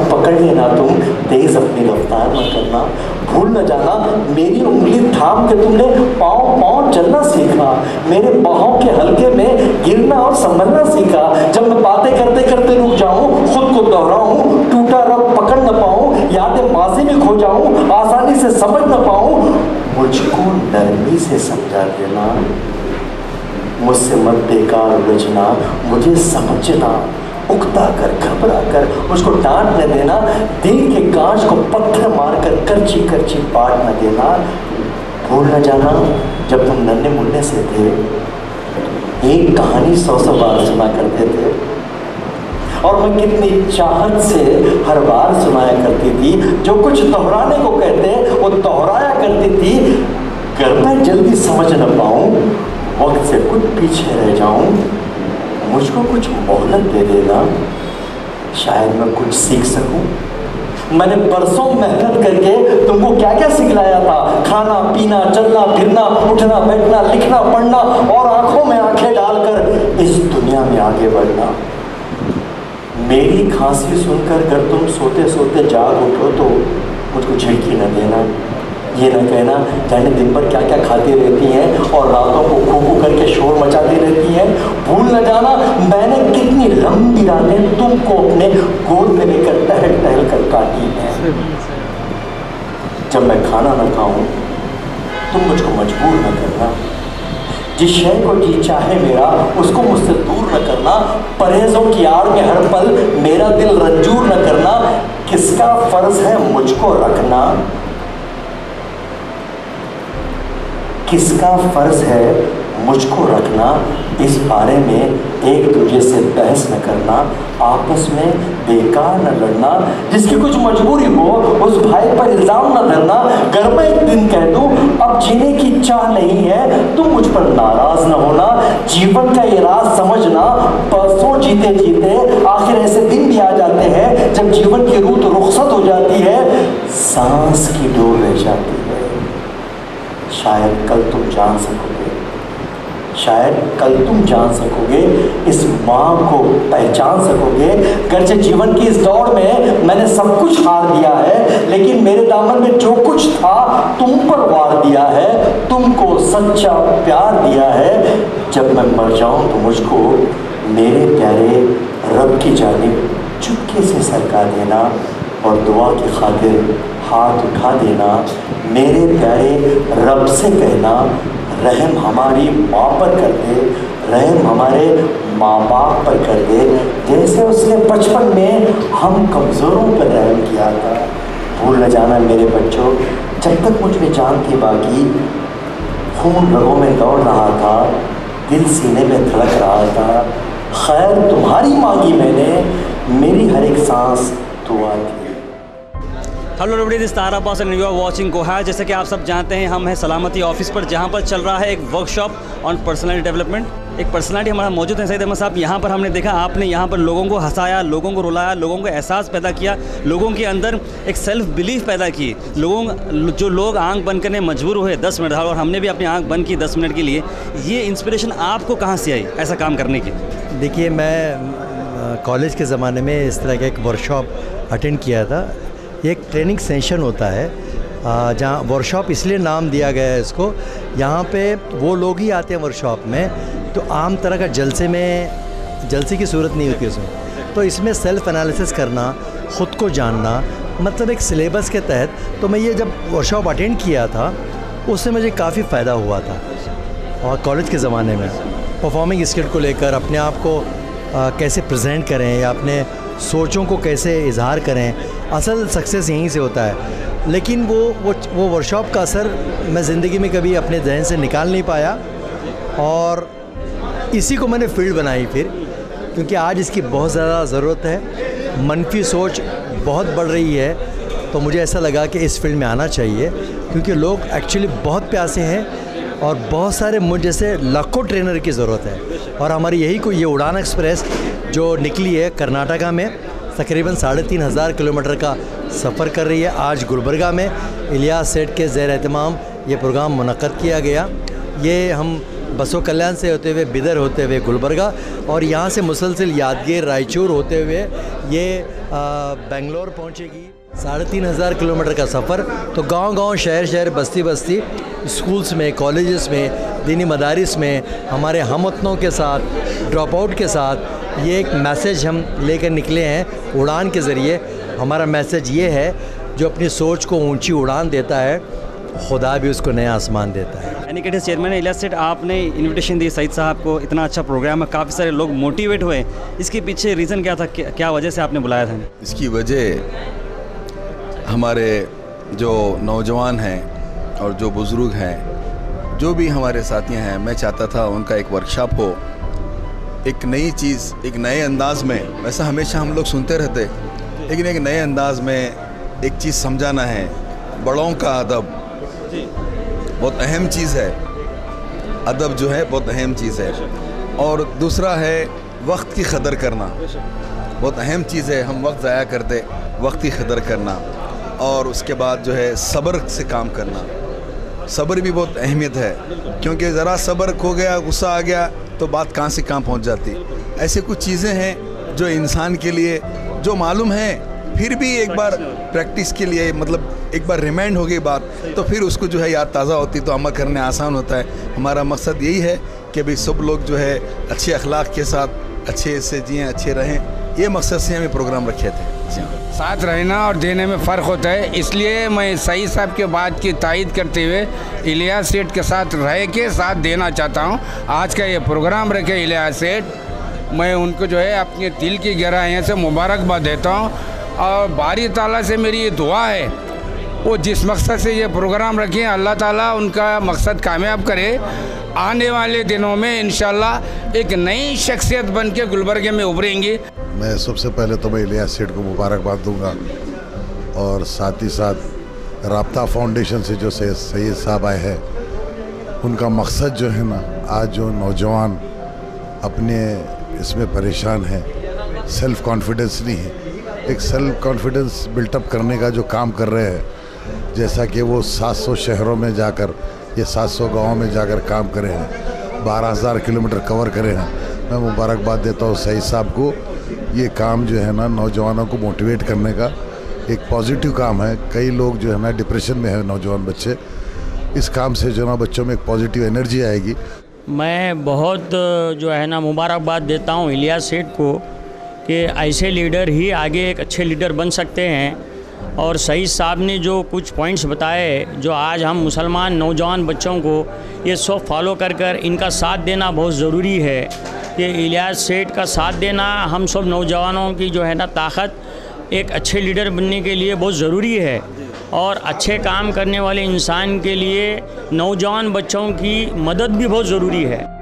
पकड़ लेना तुम, तेज अपनी रफ्तार न करना। भूल न जाना मेरी उंगली थाम के तुमने पाँव पाँव चलना सीखा, मेरे बाहों के हल्के में गिरना और संभलना सीखा। जब मैं बातें करते करते रुक जाऊं, खुद को दोहराऊं, टूटा रब पकड़ न पाऊं, यादें माजी में खो जाऊं, आसानी से समझ न पाऊं, मुझको नरमी से समझा देना। मुझसे मत बेकार उलझना, मुझे समझना, उकता कर घबरा कर मुझको डांट न देना, दिल के कांच को पत्थर मारकर करची करची पाट न देना। भूल न जाना जब तुम नन्हे मुन्ने से थे, एक कहानी 100 बार सुना करते थे, और मैं कितनी चाहत से हर बार सुनाया करती थी। जो कुछ दोहराने को कहते वो दोहराया करती थी। अगर मैं जल्दी समझ न पाऊँ, वक्त से कुछ पीछे रह जाऊं, मुझको कुछ मोहलत दे देना, शायद मैं कुछ सीख सकूं। मैंने बरसों मेहनत करके तुमको क्या क्या सिखलाया था, खाना पीना चलना फिरना उठना बैठना लिखना पढ़ना और आंखों में आंखें डालकर इस दुनिया में आगे बढ़ना। मेरी खांसी सुनकर अगर तुम सोते सोते जाग उठो तो मुझको झिड़की न देना, ये न कहना जाने दिन भर क्या क्या खाती रहती हैं और रातों को खो खो करके शोर मचाती रहती हैं। भूल न जाना मैंने कितनी लंबी रातें तुमको अपने गोद में लेकर टहल टहल कर काटी हैं। जब मैं खाना न खाऊं तुम मुझको मजबूर न करना, जिस शय को जी चाहे मेरा उसको मुझसे दूर न करना, परहेजों की आड़ में हर पल मेरा दिल रंजूर न करना। किसका फर्ज है मुझको रखना, किसका फर्ज है मुझको रखना, इस बारे में एक दूसरे से बहस न करना, आपस में बेकार न लड़ना। जिसकी कुछ मजबूरी हो उस भाई पर इल्ज़ाम न धरना। अगर मैं एक दिन कह दूं अब जीने की चाह नहीं है, तुम मुझ पर नाराज न होना। जीवन का ये राज समझना, परसों जीते जीते आखिर ऐसे दिन भी आ जाते हैं जब जीवन की रूह तो रुखसत हो जाती है, सांस की डोर रह जाती है। शायद कल तुम जान सकोगे, शायद कल तुम जान सकोगे, इस माँ को पहचान सकोगे। गर्चे जीवन की इस दौड़ में मैंने सब कुछ हार दिया है, लेकिन मेरे दामन में जो कुछ था तुम पर वार दिया है, तुमको सच्चा प्यार दिया है। जब मैं मर जाऊं तो मुझको मेरे प्यारे रब की जानिब चुपके से सरका देना और दुआ की खातिर हाथ उठा देना। मेरे प्यारे रब से कहना, रहम हमारी माँ पर कर दे, रहम हमारे माँ बाप पर कर दे, जैसे उसने बचपन में हम कमज़ोरों पर रहम किया था। भूल न जाना मेरे बच्चों, जब तक मुझ में जान थी बाकी, खून रगों में दौड़ रहा था, दिल सीने में धड़क रहा था। खैर तुम्हारी मांगी मैंने, मेरी हर एक सांस दुआ थी। हेलो एवरीबॉडी, दिस तारा पास एंड यू आर वाचिंग कोहा। जैसे कि आप सब जानते हैं, हम हैं सलामती ऑफिस पर, जहां पर चल रहा है एक वर्कशॉप ऑन पर्सनैलिटी डेवलपमेंट। एक पर्सनैलिटी हमारा मौजूद है सईद अहमद साहब। यहाँ पर हमने देखा, आपने यहाँ पर लोगों को हंसाया, लोगों को रुलाया, लोगों को एहसास पैदा किया, लोगों के अंदर एक सेल्फ बिलीफ पैदा की। जो लोग आंख बंद करने मजबूर हुए 10 मिनट, और हमने भी अपनी आंख बंद की 10 मिनट के लिए। ये इंस्पिरेशन आपको कहाँ से आई ऐसा काम करने की? देखिए, मैं कॉलेज के ज़माने में इस तरह का एक वर्कशॉप अटेंड किया था। एक ट्रेनिंग सेशन होता है जहाँ वर्कशॉप इसलिए नाम दिया गया है इसको, यहाँ पे वो लोग ही आते हैं वर्कशॉप में, तो आम तरह का जलसे की सूरत नहीं होती उसमें। तो इसमें सेल्फ़ एनालिसिस करना, ख़ुद को जानना, मतलब एक सिलेबस के तहत। तो मैं ये जब वर्कशॉप अटेंड किया था उससे मुझे काफ़ी फ़ायदा हुआ था। और कॉलेज के ज़माने में परफॉर्मिंग स्किल को लेकर अपने आप को कैसे प्रेजेंट करें या अपने सोचों को कैसे इजहार करें, असल सक्सेस यहीं से होता है। लेकिन वो वर्कशॉप का असर मैं ज़िंदगी में कभी अपने जहन से निकाल नहीं पाया, और इसी को मैंने फील्ड बनाई फिर, क्योंकि आज इसकी बहुत ज़्यादा ज़रूरत है। मनफी सोच बहुत बढ़ रही है, तो मुझे ऐसा लगा कि इस फील्ड में आना चाहिए, क्योंकि लोग एक्चुअली बहुत प्यासे हैं और बहुत सारे मुझ जैसे लाखों ट्रेनर की ज़रूरत है। और हमारी ये उड़ान एक्सप्रेस जो निकली है कर्नाटका में, तकरीबन 3500 किलोमीटर का सफ़र कर रही है। आज गुलबर्गा में इलियास सेठ के ज़ेर एहतमाम ये प्रोग्राम मुनक़्क़द किया गया। ये हम बसो कल्याण से होते हुए बिदर होते हुए गुलबर्गा और यहाँ से मुसलसिल यादगीर रायचूर होते हुए ये बेंगलोर पहुँचेगी। 3,500 किलोमीटर का सफ़र। तो गांव-गांव, शहर-शहर, बस्ती-बस्ती, स्कूल्स में, कॉलेजेस में, दीनी मदारिस में हमारे हमवतनों के साथ, ड्रॉप आउट के साथ ये एक मैसेज हम लेकर निकले हैं उड़ान के ज़रिए। हमारा मैसेज ये है, जो अपनी सोच को ऊंची उड़ान देता है, खुदा भी उसको नया आसमान देता है। एनिकेटेड चेयरमैन इलियास सेठ, आपने इनविटेशन दी सईद साहब को, इतना अच्छा प्रोग्राम है, काफ़ी सारे लोग मोटिवेट हुए, इसके पीछे रीज़न क्या था, क्या वजह से आपने बुलाया था? इसकी वजह हमारे जो नौजवान हैं और जो बुज़ुर्ग हैं, जो भी हमारे साथी हैं, मैं चाहता था उनका एक वर्कशॉप हो, एक नई चीज़, एक नए अंदाज में। वैसा हमेशा हम लोग सुनते रहते, लेकिन एक नए अंदाज में एक चीज़ समझाना है। बड़ों का अदब बहुत अहम चीज़ है, अदब जो है बहुत अहम चीज़ है। और दूसरा है वक्त की कदर करना, बहुत अहम चीज़ है। हम वक्त ज़ाया करते, वक्त की कदर करना। और उसके बाद जो है सब्र से काम करना, सब्र भी बहुत अहमियत है, क्योंकि ज़रा सब्र खो गया, गुस्सा आ गया तो बात कहाँ से कहाँ पहुँच जाती। ऐसे कुछ चीज़ें हैं जो इंसान के लिए जो मालूम है, फिर भी एक बार प्रैक्टिस के लिए, मतलब एक बार रिमाइंड हो गई बात तो फिर उसको जो है याद ताज़ा होती, तो अमल करने आसान होता है। हमारा मकसद यही है कि भाई सब लोग जो है अच्छे अखलाक के साथ अच्छे से जिएँ, अच्छे रहें। ये मकसद से हमें प्रोग्राम रखे थे। साथ रहना और देने में फ़र्क होता है, इसलिए मैं सईद साहब के बात की तायद करते हुए इलियास सेठ के साथ रह के साथ देना चाहता हूँ। आज का ये प्रोग्राम रखे इलियास सेठ, मैं उनको जो है अपने दिल की गहराइयों से मुबारकबाद देता हूँ। और बारी ताला से मेरी ये दुआ है, वो जिस मकसद से ये प्रोग्राम रखे, अल्लाह ताला उनका मकसद कामयाब करे। आने वाले दिनों में इंशाल्लाह एक नई शख्सियत बन के गुलबर्गे में उभरेंगी। मैं सबसे पहले तो मैं इलियास सेठ को मुबारकबाद दूंगा, और साथ ही साथ राब्ता फाउंडेशन से जो सैयद साहब आए हैं, उनका मकसद जो है ना, आज जो नौजवान अपने इसमें परेशान है, सेल्फ़ कॉन्फिडेंस नहीं है, एक सेल्फ़ कॉन्फिडेंस बिल्टअप करने का जो काम कर रहे हैं, जैसा कि वो 700 शहरों में जाकर, ये 700 गाँव में जाकर काम करे हैं, 12,000 किलोमीटर कवर करे हैं। मैं मुबारकबाद देता हूँ सईद साहब को। ये काम जो है ना, नौजवानों को मोटिवेट करने का एक पॉजिटिव काम है। कई लोग जो है ना डिप्रेशन में है, नौजवान बच्चे, इस काम से जो ना बच्चों में एक पॉजिटिव एनर्जी आएगी। मैं बहुत जो है ना मुबारकबाद देता हूँ इलियास सेठ को कि ऐसे लीडर ही आगे एक अच्छे लीडर बन सकते हैं। और सईद साहब ने जो कुछ पॉइंट्स बताए, जो आज हम मुसलमान नौजवान बच्चों को ये सब फॉलो कर इनका साथ देना बहुत ज़रूरी है। कि इलियास सेठ का साथ देना हम सब नौजवानों की जो है ना ताकत, एक अच्छे लीडर बनने के लिए बहुत ज़रूरी है। और अच्छे काम करने वाले इंसान के लिए नौजवान बच्चों की मदद भी बहुत ज़रूरी है।